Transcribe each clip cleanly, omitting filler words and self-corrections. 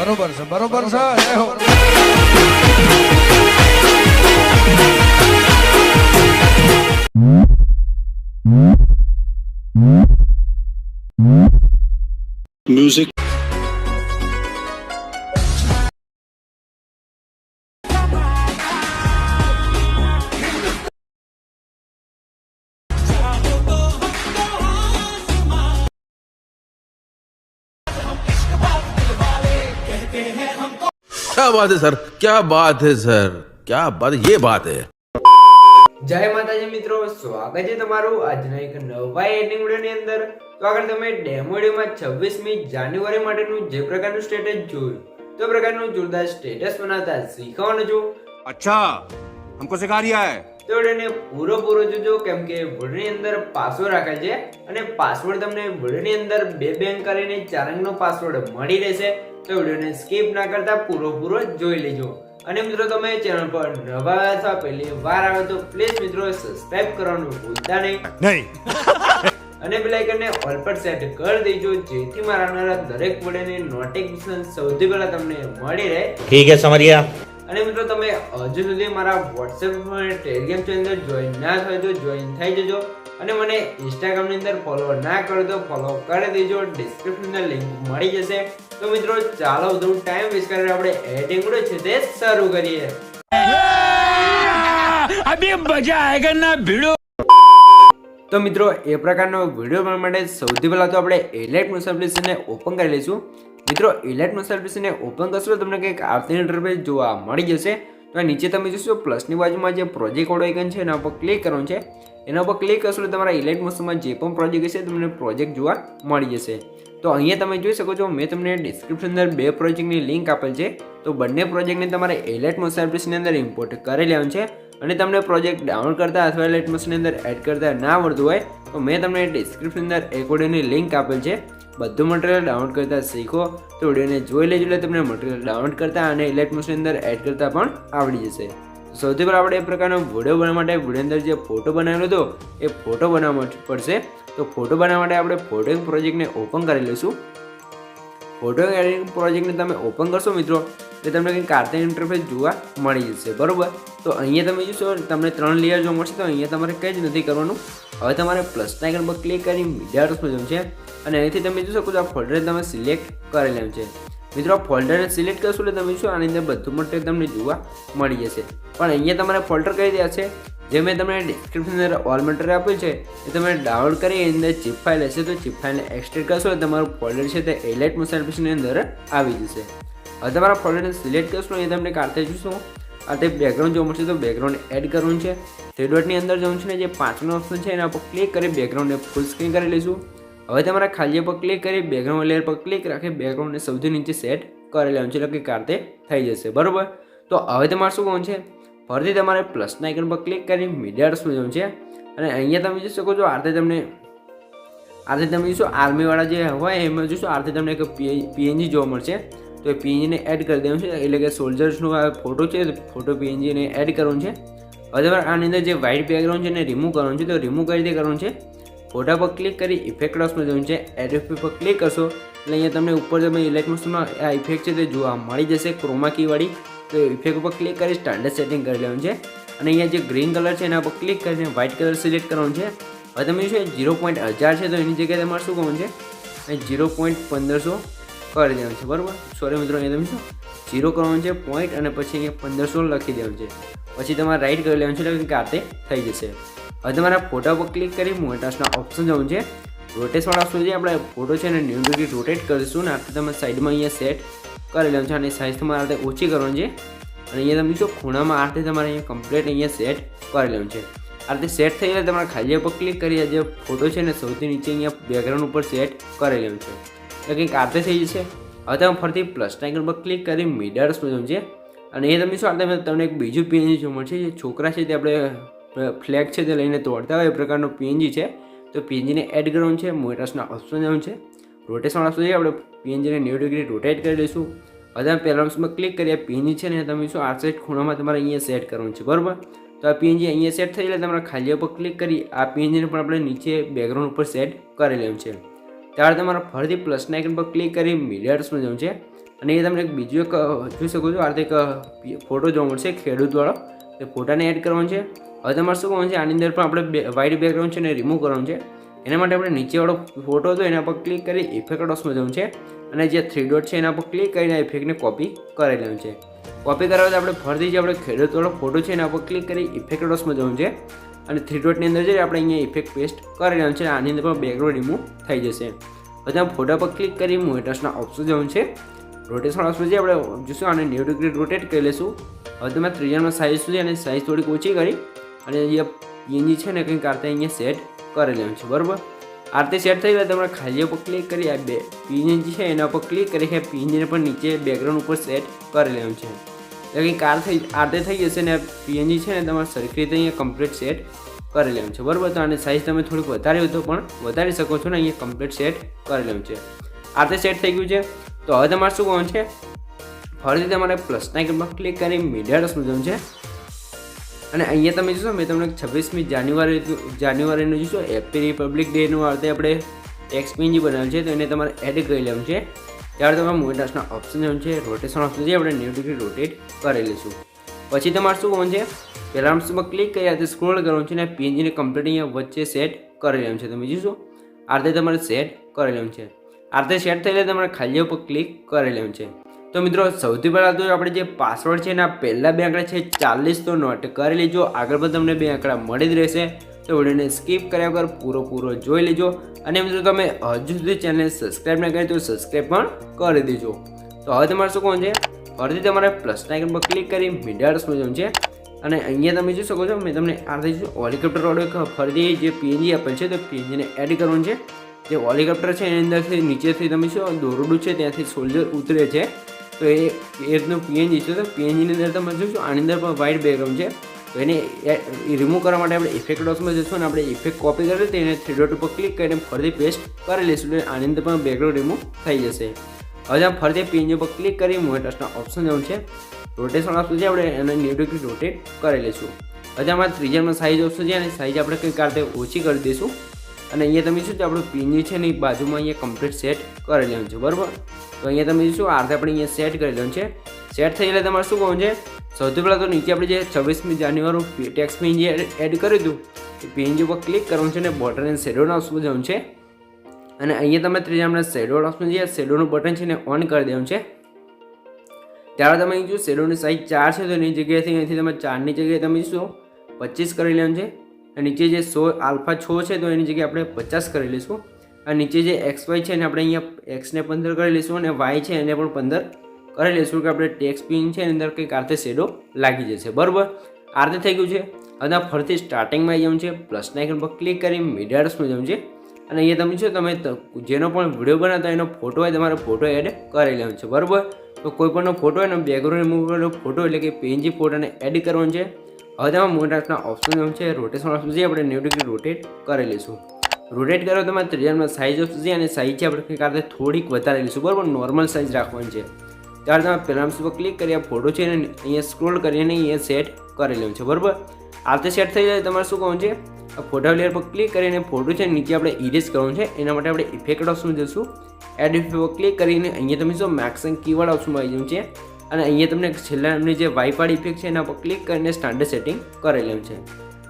બરોબર છે બરોબર છે જય હો Music. क्या बात है सर, क्या बात है सर, क्या बात, ये बात है। જય માતાજી મિત્રો, સ્વાગત છે તમારું આજના એક નવા એડિટિંગ વિડિયોની અંદર। તો આગળ તમે ડેમો વિડિયોમાં 26મી જાન્યુઆરી માટેનું જે પ્રકારનું સ્ટેટસ જોયું તો પ્રકારનું જોરદાર સ્ટેટસ બનાવતા શીખવાનું છું। अच्छा हमको सिखा रिया है। તો વિડિયોને પૂરો જોજો કેમ કે વિડિયોની અંદર પાસવર્ડ રાખેલ છે અને પાસવર્ડ તમને વિડિયોની અંદર બે બેંક કરીને 4 અંકનો પાસવર્ડ મળી રહેશે। તો વિડિયોને સ્કીપ ના કરતા પૂરો જોઈ લેજો। અને મિત્રો તમે ચેનલ પર નવા અથવા પહેલી વાર આવે તો પ્લીઝ મિત્રો સબસ્ક્રાઇબ કરવાનું ભૂલતા નહીં અને બેલ આઇકનને ઓલ પર સેટ કરી દેજો જેથી મારા આવનારા દરેક વિડિયોની નોટિફિકેશન સૌથી પહેલા તમને મળી રહે। ठीक है समझ गया। અને મિત્રો તમે હજુ સુધી મારા WhatsApp અને Telegram ચેનલ જોઈન ના થયો તો જોઈન થઈ જજો અને મને Instagram ની અંદર ફોલો ના કરો તો ફોલો કરી દેજો, ડિસ્ક્રિપ્શન ની લિંક મળી જશે। તો મિત્રો ચાલો વધુ ટાઈમ વેસ્ટ કરીને આપણે એડિટિંગ વિડિયો છે તે શરૂ કરીએ। अभी मजा आएगा ना भिड़ो। તો મિત્રો એ પ્રકારનો વિડિયો બનાવવા માટે સૌથી પહેલા તો આપણે એલાઇટ મોશન એપ્લિકેશનને ઓપન કરી લઈશું। મિત્રો એલાઇટ મોશન એપ્લિકેશનને ઓપન કરશો તમને કંઈક આવતી ઇન્ટરફેસ જોવા મળી જશે। તો નીચે તમે જોશો પ્લસની બાજુમાં જે પ્રોજેક્ટ વાળો આઇકન છે એના પર ક્લિક કરવાનું છે। એના પર ક્લિક કરશો એટલે તમારા એલાઇટ મોશનમાં જે પણ પ્રોજેક્ટ હશે તમને પ્રોજેક્ટ જોવા મળી જશે। તો અહીંયા તમે જોઈ શકો છો મેં તમને ડિસ્ક્રિપ્શન અંદર બે પ્રોજેક્ટની લિંક આપેલ છે। તો બંને પ્રોજેક્ટને તમારે એલાઇટ મોશન એપ્લિકેશનની અંદર ઇમ્પોર્ટ કરી લેવાનું છે। અને તમને પ્રોજેક્ટ ડાઉનલોડ કરતા અથવા એલાઇટ મોશનની અંદર એડ કરતા ના આવડતું હોય તો મેં તમને ડિસ્ક્રિપ્શન અંદર એક વિડિયોની લિંક આપેલ છે। બધું મટીરિયલ ડાઉનલોડ કરતા શીખો તો વિડિયોને જોઈ લેજો એટલે તમને મટીરિયલ ડાઉનલોડ કરતા અને એલાઇટ મોશનની અંદર એડ કરતા પણ આવડી જશે। સૌથી પહેલાં આપણે એ પ્રકારનો વિડિયો બનાવવા માટે વિડિયો અંદર જે ફોટો બનાવેલો હતો એ ફોટો બનાવવા પડશે। તો ફોટો બનાવવા માટે આપણે ફોટો પ્રોજેક્ટને ઓપન કરી લઈશું। ફોટો એડિટિંગ પ્રોજેક્ટને તમે ઓપન કરશો મિત્રો એટલે તમને કંઈક કાર્ટૂન ઇન્ટરફેસ જોવા મળી જશે બરોબર। તો અહીંયા તમે જોશો તમને 3 લેયર જોવા મળશે। તો અહીંયા તમારે કંઈ જ નથી કરવાનું। હવે તમારે પ્લસના આઇકન પર ક્લિક કરી મીડિયા આર્ટ્સમાં જવું છે અને અહીંથી તમે જોઈ શકો છો આ ફોલ્ડર તમે સિલેક્ટ કરી લેવું છે। મિત્રો આ ફોલ્ડરને સિલેક્ટ કરશો એટલે તમે શું આની અંદર બધું મટીરિયલ તમને જોવા મળી જશે। પણ અહીંયા તમારે ફોલ્ડર કઈ રહ્યા છે જે મેં તમને ડિસ્ક્રિપ્શન અંદર ઓલ મટીરિયલ આપ્યું છે એ તમે ડાઉનલોડ કરી એની અંદર ચીપ ફાઇલ હશે તો ચીપ ફાઇલને એક્સટ્રેક્ટ કરશો એટલે તમારું ફોલ્ડર છે તે એલાઇટ મોશન એપ્લિકેશનની અંદર આવી જશે। હવે તમારા ફોલ્ડરને સિલેક્ટ કરશો એ તમને કાઢતે જોશો આ તે બેકગ્રાઉન્ડ જોવા મળશે તો બેકગ્રાઉન્ડ એડ કરવાનું છે। થ્રી ડોટની અંદર જવું છે ને જે 5નો ઓપ્શન છે એના પર ક્લિક કરી બેકગ્રાઉન્ડને ફૂલ સ્ક્રીન કરી લઈશું। હવે તમારા ખાલી પર ક્લિક કરી બેકગ્રાઉન્ડ લેયર પર ક્લિક રાખી બેકગ્રાઉન્ડને સૌથી નીચે સેટ કરી લેવાનું છે એટલે કે કાઢતે થઈ જશે બરોબર। તો હવે તમારે શું કરવાનું છે ફરીથી તમારે પ્લસના આઇકન પર ક્લિક કરી મીડિયા આર્ટ્સમાં જવું છે અને અહીંયા તમે જોઈ શકો છો આરતે તમે જોશો આર્મીવાળા જે હોય એમાં જોશો આરતે તમને એક પીએનજી જોવા મળશે। તો એ પીએનજીને એડ કરી દેવાનું છે એટલે કે સોલ્જર્સનો આ ફોટો છે ફોટો પીએનજીને એડ કરવાનું છે। હવે તમારે આની અંદર જે વ્હાઇટ બેકગ્રાઉન્ડ છે એને રિમૂવ કરવાનું છે। તો રિમૂવ કઈ રીતે કરવાનું છે ફોટા પર ક્લિક કરી ઇફેક્ટ ક્લાસમાં જવાનું છે। એડ ઇફેક્ટ પર ક્લિક કરશો એટલે અહીંયા તમને ઉપર તમે એલાઇટ મોશનમાં આ ઇફેક્ટ છે તે જોવા મળી જશે ક્રોમા કી વાળી। તો ઇફેક્ટ ઉપર ક્લિક કરી સ્ટાન્ડર્ડ સેટિંગ કરી લેવાનું છે અને અહીંયા જે ગ્રીન કલર છે એના પર ક્લિક કરીને વ્હાઇટ કલર સિલેક્ટ કરવાનું છે। હવે તમે શું 0.1000 છે તો એની જગ્યાએ તમારે શું કરવાનું છે 0.1500 કરી દેવાનું છે બરાબર। સોરી મિત્રો અહીંયા તમે શું 0 કરવાનું છે પોઈન્ટ અને પછી અહીંયા 1500 લખી દેવાનું છે। પછી તમારે રાઈટ કરી લેવાનું છે એટલે કાતે થઈ જશે। હવે તમારા ફોટા પર ક્લિક કરી મોટાસના ઓપ્શન જવું છે। રોટેશવાળા ઓપ્શન છે આપણે ફોટો છે અને 90 ડિગ્રી રોટેટ કરીશું ને આથી તમે સાઈડમાં અહીંયા સેટ કરી લેવાનું છે અને સાઇઝ તમારે આ ઓછી કરવાની છે અને અહીંયા તમે શું ખૂણામાં આ રીતે તમારે અહીંયા કમ્પ્લીટ અહીંયા સેટ કરી લેવાનું છે। આ રીતે સેટ થઈ જાય તમારે ખાલી પર ક્લિક કરી જે ફોટો છે ને સૌથી નીચે અહીંયા બેકગ્રાઉન્ડ ઉપર સેટ કરી લેવાનું છે એટલે કંઈક આ રીતે થઈ જશે। હવે તમે ફરીથી પ્લસના આઇકન પર ક્લિક કરી મીડિયા આર્ટ્સમાં જવું છે અને એ તમે શું આ તમને એક બીજું પીએનજી જોવા મળશે જે છોકરા છે તે આપણે ફ્લેગ છે તે લઈને તોડતા હોય એ પ્રકારનો પીએનજી છે। તો પીએનજીને એડ કરવાનું છે મોટાસના ઓપ્શન જવું છે રોટેશન ઓપ્શન છે આપણે પીએનજીને 90 ડિગ્રી રોટેટ કરી લઈશું। હવે તમે પહેલા ઓપ્શનમાં ક્લિક કરી પીએનજી છે ને તમે શું આ સાઈડ ખૂણામાં તમારે અહીંયા સેટ કરવાનું છે બરાબર। તો આ પીએનજી અહીંયા સેટ થઈ જાય તમારે ખાલી પર ક્લિક કરી આ પીએનજીને પણ આપણે નીચે બેકગ્રાઉન્ડ ઉપર સેટ કરી લેવું છે। ત્યાર તમારે ફરીથી પ્લસના આઇકન પર ક્લિક કરી મીડિયા આર્ટ્સમાં જવું છે અને એ તમને બીજું એક જોઈ શકો છો. આ રીતે એક ફોટો જોવા મળશે ખેડૂતવાળો. એ ફોટાને એડ કરવાનો છે. હવે તમારે શું કરવાનું છે, આની અંદર પણ આપણે વ્હાઇટ બેકગ્રાઉન્ડ છે ને રિમૂવ કરવાનું છે. એના માટે આપણે નીચેવાળો ફોટો હતો એના પર ક્લિક કરી ઇફેક્ટ ડોટ્સમાં જવું છે અને જે 3 ડોટ છે એના પર ક્લિક કરીને ઇફેક્ટને કોપી કરી લેવાનું છે. કોપી કરવા માટે આપણે ફરીથી જે આપણે ખેડૂતવાળો ફોટો છે એના પર ક્લિક કરી ઇફેક્ટ ડોટ્સમાં જવું છે અને 3 ડોટની અંદર જઈ આપણે અહીંયા ઇફેક્ટ પેસ્ટ કરી લેવાનું છે. આની અંદર પણ બેકગ્રાઉન્ડ રિમૂવ થઈ જશે. પછી આપણે ફોટા પર ક્લિક કરી મોટેશના ઓપ્શન જવું છે. રોટેશન ઓપ્શન જે આપણે જોઈશું આને 90 ડિગ્રી રોટેટ કરી લઈશું. હવે તમે ત્રિજ્યામાં સાઇઝ સુધી અને સાઇઝ થોડીક ઓછી કરી અને અહીંયા પીએનજી છે ને કંઈક આ રીતે અહીંયા સેટ કરી લેવાનું છે. બરાબર, આ રીતે સેટ થઈ જાય તમારે ખાલી પર ક્લિક કરી આ બે પીએનજી છે એના પર ક્લિક કરી કે પીએનજીને પણ નીચે બેકગ્રાઉન્ડ ઉપર સેટ કરી લેવાનું છે. એટલે કંઈક આ રીતે થઈ જશે ને પીએનજી છે ને તમારે સરખી રીતે અહીંયા કમ્પ્લીટ સેટ કરી લેવાનું છે. બરાબર, તો આની સાઇઝ તમે થોડીક વધારે હોય તો પણ વધારી શકો છો ને અહીંયા કમ્પ્લીટ સેટ કરી લેવાનું છે. આ રીતે સેટ થઈ ગયું છે. તો હવે તમારે શું કરવાનું છે, ફરીથી તમારે પ્લસના આઇકન પર ક્લિક કરી મીડિયા ડોટ્સમાં જવાનું છે અને અહીંયા તમે જોશો મેં તમને 26મી જાન્યુઆરીનું જોશો હેપી રિપબ્લિક ડેનું આ રીતે આપણે ટેક્સ્ટ પીએનજી બનાવેલું છે તો એને તમારે એડ કરી લેવાનું છે. ત્યારે તમારે મોટેશના ઓપ્શન જવાનું છે. રોટેશન ઓપ્શન જે આપણે 90 ડિગ્રી રોટેટ કરી લઈશું. પછી તમારે શું કરવાનું છે, પહેલાં ઓપ્શનમાં ક્લિક કરી આ રીતે સ્ક્રોલ કરવાનું છે અને પીએનજીને કમ્પ્લીટ અહીંયા વચ્ચે સેટ કરી લેવાનું છે. તમે જોશો આ રીતે તમારે સેટ કરી લેવાનું છે. આ રીતે સેટ થઈ તમારે ખાલી ઉપર ક્લિક કરી લેવાનું છે. તો મિત્રો સૌથી પહેલાં તો આપણે જે પાસવર્ડ છે એના પહેલાં 2 આંકડા છે 40 તો નોટ કરી લેજો. આગળ પણ તમને 2 આંકડા મળી જ રહેશે. તો વિડીયોને સ્કીપ કર્યા વગર પૂરો જોઈ લેજો. અને મિત્રો તમે હજુ સુધી ચેનલને સબસ્ક્રાઈબ ના કરી તો સબસ્ક્રાઈબ પણ કરી દેજો. તો હવે તમારે શું કરવાનું છે, ફરીથી તમારે પ્લસના આઇકન પર ક્લિક કરી મીડિયા ડોટ્સમાં જવાનું છે અને અહીંયા તમે જોઈ શકો છો મેં તમને આ રીતે ઓલિકોપ્ટર વાળો ફરીથી જે પીએનજી આપેલ છે તો પીએનજીને એડ કરવાનું છે. જે ઓલિકોપ્ટર છે એની અંદરથી નીચેથી તમે શું દોરડું છે ત્યાંથી સોલ્જર ઉતરે છે તો એ રીતનું પીએનજી છે. તો પીએનજીની અંદર તમે જોશો આની અંદર પણ વ્હાઇટ બેકગ્રાઉન્ડ છે તો એને રિમૂવ કરવા માટે આપણે ઇફેક્ટ ડોટ્સમાં જઈશું અને આપણે ઇફેક્ટ કોપી કરી તો એને 3 ડોટ ઉપર ક્લિક કરીને ફરીથી પેસ્ટ કરી લઈશું એટલે આની અંદર પણ બેકગ્રાઉન્ડ રિમૂવ થઈ જશે. હવે આપણે ફરીથી પીએનજી પર ક્લિક કરી મોટેશના ઓપ્શન જવું છે. રોટેશન ઓપ્શન છે આપણે એને 90 ડિગ્રી રોટેટ કરી લઈશું. હવે અમારા ત્રીજામાં સાઇઝ ઓપ્શન છે અને સાઇઝ આપણે કંઈક આ રીતે ઓછી કરી દઈશું અને અહીંયા તમે શું છે આપણું પીએનજી છે ને એ બાજુમાં અહીંયા કમ્પ્લીટ સેટ કરી લેવાનું છે. બરાબર, તો અહીંયા તમે શું આ રીતે આપણે અહીંયા સેટ કરી લેવાનું છે. સેટ થઈ એટલે તમારે શું કરવાનું છે, સૌથી પહેલાં તો નીચે આપણે જે 26મી જાન્યુઆરી ટેક્સ્ટ પીએનજી એડ કર્યું હતું એ પીએનજી પર ક્લિક કરવાનું છે અને બોટન એન્ડ શેડોના ઓપ્શન જવાનું છે અને અહીંયા તમે ત્રીજામાં શેડો ઓપ્શન છે શેડોનું બટન છે ને ઓન કરી દેવાનું છે. ત્યારે તમે જો શેડોની સાઇઝ 4 છે તો એની જગ્યાએથી અહીંથી તમે 4ની જગ્યાએ તમે શું 25 કરી લેવાનું છે. અને નીચે જે 100 આલ્ફા 6 છે તો એની જગ્યાએ આપણે 50 કરી લઈશું. અને નીચે જે XY છે એને આપણે અહીંયા Xને 15 કરી લઈશું અને Y છે એને પણ 15 કરી લઈશું કે આપણે ટેક્સ્ટ પીએનજી છે એની અંદર કંઈક આ રીતે શેડો લાગી જશે. બરાબર, આ રીતે થઈ ગયું છે. હવે ફરીથી સ્ટાર્ટિંગમાં આવી જવું છે, પ્લસના આઇકન પર ક્લિક કરી મીડિયા ડોટ્સમાં જવું છે અને અહીંયા તમે શું તમે જેનો પણ વિડીયો બનાવતા એનો ફોટો હોય તમારે ફોટો એડ કરી લેવાનો છે. બરાબર, તો કોઈ પણનો ફોટો હોય ને બેકગ્રાઉન્ડ રિમૂવ કરેલો ફોટો એટલે કે પીએનજી ફોટોને એડ કરવાનો છે. હવે તેમાં મોટેશના ઓપ્શન છે રોટેશન ઓપ્શન છે આપણે 90 ડિગ્રી રોટેટ કરી લઈશું. રોટેટ કરો તમારે ત્રિજ્યામાં સાઇઝ ઓપ્શન છે અને સાઇઝ છે આપણે કંઈક આ રીતે થોડીક વધારી લઈશું. બરાબર, નોર્મલ સાઇઝ રાખવાની છે. ત્યારે તમે પહેલાં પર ક્લિક કરી આ ફોટો છે અને અહીંયા સ્ક્રોલ કરીને અહીંયા સેટ કરી લેવાનું છે. બરાબર, આ રીતે સેટ થઈ જાય તમારે શું કરવાનું છે, આ ફોટા લેયર પર ક્લિક કરીને ફોટો છે નીચે આપણે ઇરેઝ કરવાનું છે. એના માટે આપણે ઇફેક્ટ ઓપ્શન જઈશું. એડ ઇફેક્ટ પર ક્લિક કરીને અહીંયા તમે શું મેક્સ એન્ડ કીવર્ડ ઓપ્શનમાં આવી જવું છે અને અહીંયા તમને છેલ્લા એમની જે વાઇફાઈ ઇફેક્ટ છે એના પર ક્લિક કરીને સ્ટાન્ડર્ડ સેટિંગ કરી લેવું છે.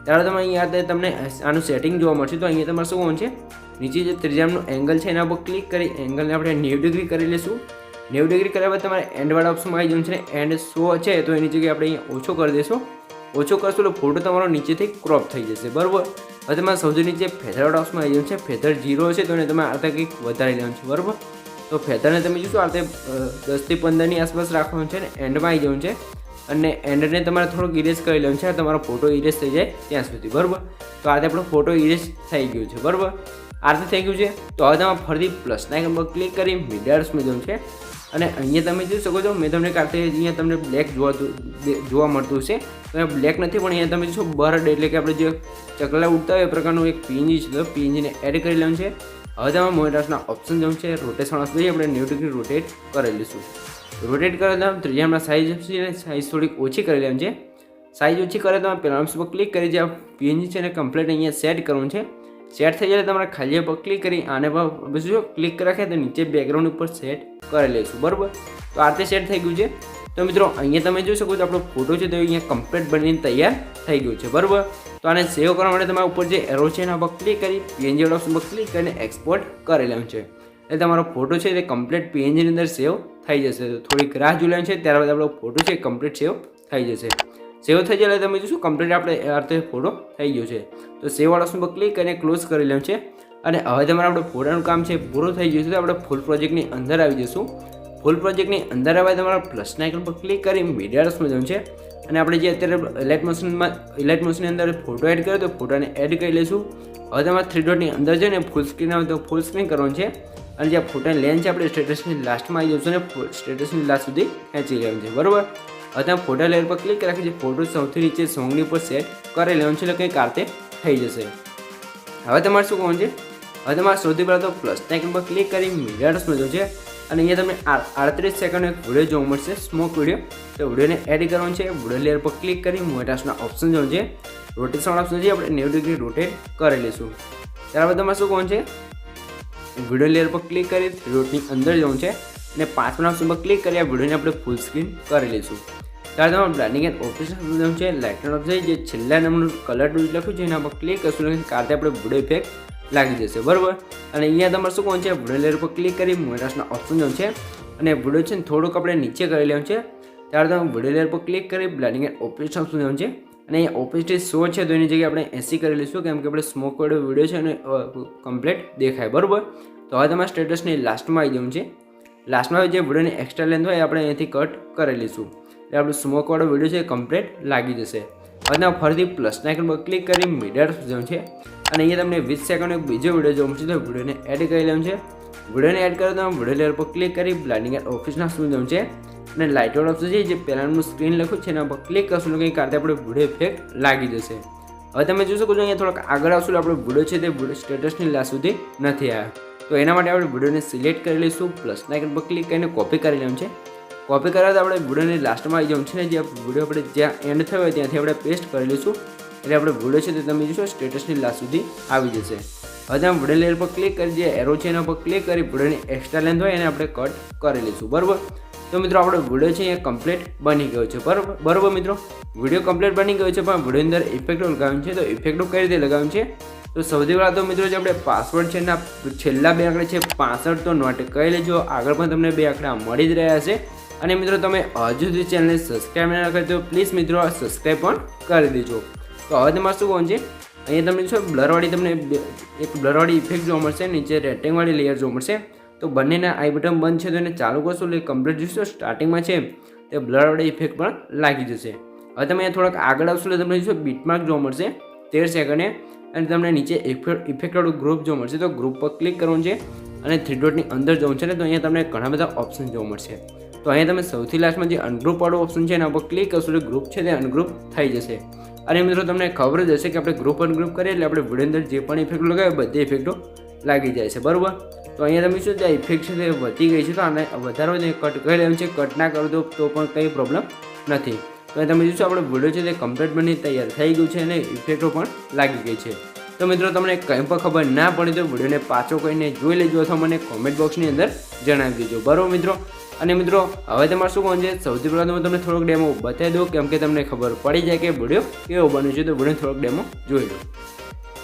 ત્યારે તમે અહીંયા તમને આનું સેટિંગ જોવા મળશે. તો અહીંયા તમારે શું કરવાનું છે, નીચે જે ત્રિજ્યાનું એંગલ છે એના પર ક્લિક કરી એંગલને આપણે 90 ડિગ્રી કરી લઈશું. 90 ડિગ્રી કર્યા બાદ તમારે એન્ડવાળા ઓપ્શનમાં આવી જવું છે. એન્ડ 100 છે તો એની જગ્યાએ આપણે અહીંયા ઓછો કરી દઈશું. ઓછો કરશો એટલે ફોટો તમારો નીચેથી ક્રોપ થઈ જશે. બરાબર, હવે તમારે સૌથી નીચે ફેધરવાળા ઓપ્શનમાં આવી જવું છે. ફેધર 0 છે તો એને તમે આ રીતે કંઈક વધારી લેવાનું છે. બરાબર, તો ફેધરને તમે જોશો આ રીતે 10 થી 15ની આસપાસ રાખવાનું છે ને એન્ડમાં આવી જવું છે અને એન્ડને તમારે થોડુંક ઇરેઝ કરી લેવાનું છે. તમારો ફોટો ઇરેઝ થઈ જાય ત્યાં સુધી. બરાબર, તો આ રીતે આપણો ફોટો ઇરેઝ થઈ ગયું છે. બરાબર, આ રીતે થઈ ગયું છે. તો હવે તમારે ફરીથી પ્લસના આઇકન પર ક્લિક કરી મીડિયા ડોટ્સમાં જવું છે અને અહીંયા તમે જોઈ શકો છો મેં તમને કાંતે અહીંયા તમને બ્લેક જોવા મળતું છે. તો બ્લેક નથી પણ અહીંયા તમે જોશો બર્ડ એટલે કે આપણે જે ચકલા ઉડતા હોય એ પ્રકારનું એક પીએનજી છે તો પીએનજીને એડ કરી લેવાનું છે. હવે તમે મોટેશના ઓપ્શન જવું છે. રોટેશન ઓપ્શન આપણે 90 ડિગ્રી રોટેટ કરી લઈશું. રોટેટ કરે તો ત્રીજામાં સાઇઝ થોડીક ઓછી કરી લેવાની છે. સાઇઝ ઓછી કરે તો પહેલાં ઓપ્શન પર ક્લિક કરી જે પીએનજી છે એને કમ્પ્લીટ અહીંયા સેટ કરવાનું છે. સેટ થઈ જાય તમારે ખાલી પર ક્લિક કરી આને પર બીજું ક્લિક રાખે તો નીચે બેકગ્રાઉન્ડ ઉપર સેટ કરી લઈશું. બરાબર, તો આ રીતે સેટ થઈ ગયું છે. તો મિત્રો અહીંયા તમે જોઈ શકો છો આપણો ફોટો છે તો અહીંયા કમ્પ્લીટ બનીને તૈયાર થઈ ગયો છે. બરાબર, તો આને સેવ કરવા માટે તમારા ઉપર જે એરો છે એના પર ક્લિક કરી પીએનજી ઓપ્શન પર ક્લિક કરીને એક્સપોર્ટ કરી લેવાનું છે. એટલે તમારો ફોટો છે તે કમ્પ્લીટ પીએનજીની અંદર સેવ થઈ જશે. તો થોડીક રાહ જોઈ લેવાની છે, ત્યારબાદ આપણો ફોટો છે કમ્પ્લીટ સેવ થઈ જશે. સેવ થઈ જાય એટલે તમે જોશો કમ્પ્લીટ આપણે આ રીતે ફોટો થઈ ગયો છે. તો સેવ વાળા ઓપ્શન પર ક્લિક કરીને ક્લોઝ કરી લેવાનું છે. અને હવે તમારે આપણે ફોટાનું કામ છે પૂરું થઈ ગયું છે. તો આપણે ફૂલ પ્રોજેક્ટની અંદર આવી જઈશું. ફૂલ પ્રોજેક્ટની અંદર આવે તમારા પ્લસના આઇકન પર ક્લિક કરી મીડિયા રસમાં જવાનું છે. અને આપણે જે અત્યારે ઇલાઇટ મોશનની અંદર ફોટો એડ કર્યો તો ફોટાને એડ કરી લઈશું. હવે તમારે 3 ડોટની અંદર જઈને ફૂલ સ્ક્રીન આવે તો ફૂલ સ્ક્રીન કરવાનું છે. અને જે ફોટાની લેન્થ છે આપણે સ્ટેટસની લાસ્ટમાં આવી જશું અને સ્ટેટસની લાસ્ટ સુધી ખેંચી લેવાનું છે. બરાબર, હવે તમે ફોટા લેયર પર ક્લિક રાખી જે ફોટો સૌથી નીચે સોંગની ઉપર સેટ કરી લેવાનું છે એટલે કંઈક આ રીતે થઈ જશે. હવે તમારે શું કરવાનું છે, હવે તમારે સૌથી પહેલાં તો પ્લસના આઇકન પર ક્લિક કરી મીડિયા રસમાં જવું છે. અને અહીંયા તમને 38 સેકન્ડનો એક વિડીયો જોવા મળશે, સ્મોક વિડીયો. તો વિડીયોને એડ કરવાનું છે. વિડીયો લેયર પર ક્લિક કરી મોટાસના ઓપ્શન જોવાનું છે. રોટેશન ઓપ્શન છે આપણે 90 ડિગ્રી રોટેટ કરી લઈશું. ત્યારબાદ તમારે શું કરવાનું છે, વિડીયો લેયર પર ક્લિક કરી રોટની અંદર જવાનું છે. અને 5 ઓપ્શન પર ક્લિક કરી આ વિડીયોને આપણે ફૂલ સ્ક્રીન કરી લઈશું. ત્યારે તમારે બ્લેન્ડિંગ એન્ડ ઓપ્શન જવાનું છે. લાઇટનો ઓપ્શન જે છેલ્લા નંબરનું કલર ડૂઝ લખ્યું છે એના પર ક્લિક કરશું કારણે આપણે વિડીયો ઇફેક્ટ લાગી જશે. બરાબર, અને અહીંયા તમારે શું કરવાનું છે, વિડીયો લેયર પર ક્લિક કરી મોટાસના ઓપ્શન જવાનું છે. અને વિડીયો છે ને થોડુંક આપણે નીચે કરી લેવાનું છે. ત્યારે તમે વિડીયો લેયર પર ક્લિક કરી બ્લેન્ડિંગ એન્ડ ઓપ્શન ઓપ્શન જવાનું છે. અને અહીંયા ઓપેસિટી 100 છે તો એની જગ્યાએ આપણે 80 કરી લઈશું કેમ કે આપણે સ્મોક વાળો વિડીયો છે અને કમ્પ્લીટ દેખાય. બરાબર, તો હવે તમારે સ્ટેટસની લાસ્ટમાં આવી જવું છે. લાસ્ટમાં જે વિડીયોની એક્સ્ટ્રા લેન્થ હોય આપણે અહીંથી કટ કરી લઈશું એટલે આપણું સ્મોક વાળો વિડીયો છે કમ્પ્લીટ લાગી જશે. હવે તમે ફરીથી પ્લસના આઇકન પર ક્લિક કરી મીડિયા જવું છે. અને અહીંયા તમને 20 સેકન્ડનો એક બીજો વિડીયો જોવા મળશે તો વિડીયોને એડ કરી લેવાનું છે. વિડીયોને એડ કરો તો વિડીયો લેયર પર ક્લિક કરી બ્લેન્ડિંગ એન્ડ ઓપ્શન જવું છે. અને લાઇટ વાળો ઓપ્શન છે જે પહેલાંનું સ્ક્રીન લખ્યું છે એના પર ક્લિક કરશું કંઈ કારણે આપણે વિડીયો ઇફેક્ટ લાગી જશે. હવે તમે જોઈ શકો છો અહીંયા થોડાક આગળ આવશું આપણો વિડીયો છે તે વિડીયો સ્ટેટસની લાસ્ટ સુધી નથી આવ્યા. તો એના માટે આપણે વિડીયોને સિલેક્ટ કરી લઈશું. પ્લસના આઇકન પર ક્લિક કરીને કોપી કરી લેવાનું છે. કોપી કર્યા તો આપણે વિડીયોની લાસ્ટમાં આવી જવું છે ને જે વિડીયો આપણે જ્યાં એન્ડ થયો હોય ત્યાંથી આપણે પેસ્ટ કરી લઈશું એટલે આપણે વિડીયો છે તે તમે જોશો સ્ટેટસની લાસ્ટ સુધી આવી જશે. હવે તમે વિડીયો લેયર પર ક્લિક કરી જે એરો છે એના પર ક્લિક કરી વિડીયોની એક્સ્ટ્રા લેન્થ હોય એને આપણે કટ કરી લઈશું. બરાબર, તો મિત્રો આપણો વિડીયો છે એ કમ્પ્લીટ બની ગયો છે. બરાબર મિત્રો, વિડીયો કમ્પ્લીટ બની ગયો છે પણ વિડીયોની અંદર ઇફેક્ટો લગાવ્યું છે. તો ઇફેક્ટો કઈ રીતે લગાવ્યું છે, તો સૌથી પહેલાં તો મિત્રો જે આપણે પાસવર્ડ છે એના છેલ્લા 2 આંકડા છે 65 તો નોટ કરી લેજો. આગળ પણ તમને 2 આંકડા મળી જ રહ્યા છે. અને મિત્રો તમે હજુ સુધી ચેનલને સબસ્ક્રાઈબ ના કરી તો પ્લીઝ મિત્રો સબસ્ક્રાઈબ પણ કરી દેજો. તો હવે તમારે શું કરવાનું છે, અહીંયા તમને જો બ્લરવાળી તમને એક બ્લરવાળી ઇફેક્ટ જોવા મળશે, નીચે રેટિંગવાળી લેયર જોવા મળશે. તો બંનેના આઈ બટન બંધ છે તો એને ચાલુ કરશો એટલે કમ્પ્લીટ જોશો સ્ટાર્ટિંગમાં છે તે બ્લરવાળી ઇફેક્ટ પણ લાગી જશે. હવે તમે અહીંયા થોડાક આગળ આવશો એટલે તમને જોશો બીટમાર્ક જોવા મળશે 13 સેકન્ડે. અને તમને નીચે ઇફેક્ટવાળું ગ્રુપ જોવા મળશે તો ગ્રુપ પર ક્લિક કરવાનું છે. અને 3 ડોટની અંદર જવું છે ને તો અહીંયા તમને ઘણા બધા ઓપ્શન જોવા મળશે. તો અહીંયા તમે સૌથી લાસ્ટમાં જે અનગ્રુપ વાળો ઓપ્શન છે એના પર ક્લિક કરશો એટલે ગ્રુપ છે તે અનગ્રુપ થઈ જશે. અને મિત્રો તમને ખબર જ હશે કે આપણે ગ્રુપ અનગ્રુપ કરીએ એટલે આપણે વિડીયો અંદર જે પણ ઇફેક્ટો લગાવે બધી ઇફેક્ટો લાગી જાય છે. બરાબર, તો અહીંયા તમે શું જે ઇફેક્ટ છે તે વધી ગઈ છે તો આને વધારો કટ કરી લેવાનું છે. કટ ના કરો તો પણ કંઈ પ્રોબ્લેમ નથી. તો તમે જોશો આપણો વિડીયો છે તે કમ્પ્લીટ બની તૈયાર થઈ ગયું છે અને ઇફેક્ટો પણ લાગી ગઈ છે. તો મિત્રો તમને કંઈ પણ ખબર ના પડે તો વિડીયોને પાછો કહીને જોઈ લેજો અથવા મને કોમેન્ટ બોક્સની અંદર જણાવી દેજો. બરાબર મિત્રો, અને મિત્રો હવે તમારે શું કહું છે, સૌથી પહેલાં તો હું તમને થોડોક ડેમો બતાવી દઉં કેમ કે તમને ખબર પડી જાય કે વિડીયો કેવો બન્યો છે. તો વિડીયો થોડોક ડેમો જોઈ લો.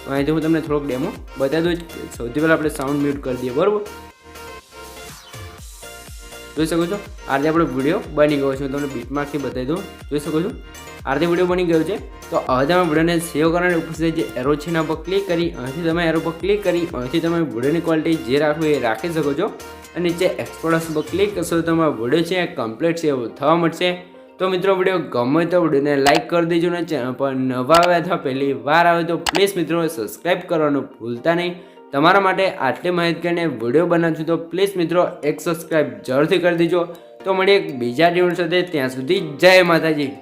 તો અહીંથી હું તમને થોડોક ડેમો બતાવી દઉં. સૌથી પહેલાં આપણે સાઉન્ડ મ્યુટ કરી દઈએ. બરાબર, જોઈ શકો છો આ રીતે આપણો વિડીયો બની ગયો છે. હું તમને બીટમાર્કથી બતાવી દઉં. જોઈ શકો છો આ રીતે વિડીયો બની ગયો છે. તો હવે તમે વિડીયોને સેવ કરવાને ઉપર જે એરો છે એના પર ક્લિક કરી અહીંથી તમે એરો પર ક્લિક કરી અહીંથી તમે વિડીયોની ક્વોલિટી જે રાખવું એ રાખી શકો છો. અને નીચે એક્સપોર્ટ પર ક્લિક કરશો તો તમારો વિડીયો છે કમ્પ્લીટ સેવ થવા મળશે. તો મિત્રો વિડીયો ગમે તો વિડીયોને લાઇક કરી દેજો ને ચેનલ પર નવા આવ્યા અથવા પહેલી વાર આવે તો પ્લીઝ મિત્રો સબસ્ક્રાઈબ કરવાનું ભૂલતા નહીં. તમારા માટે આટલી માહિતીને વિડીયો બનાવું છું તો પ્લીઝ મિત્રો એક સબસ્ક્રાઈબ જરૂરથી કરી દેજો. તો મળીએ એક બીજા વિડીયો સાથે, ત્યાં સુધી જય માતાજી.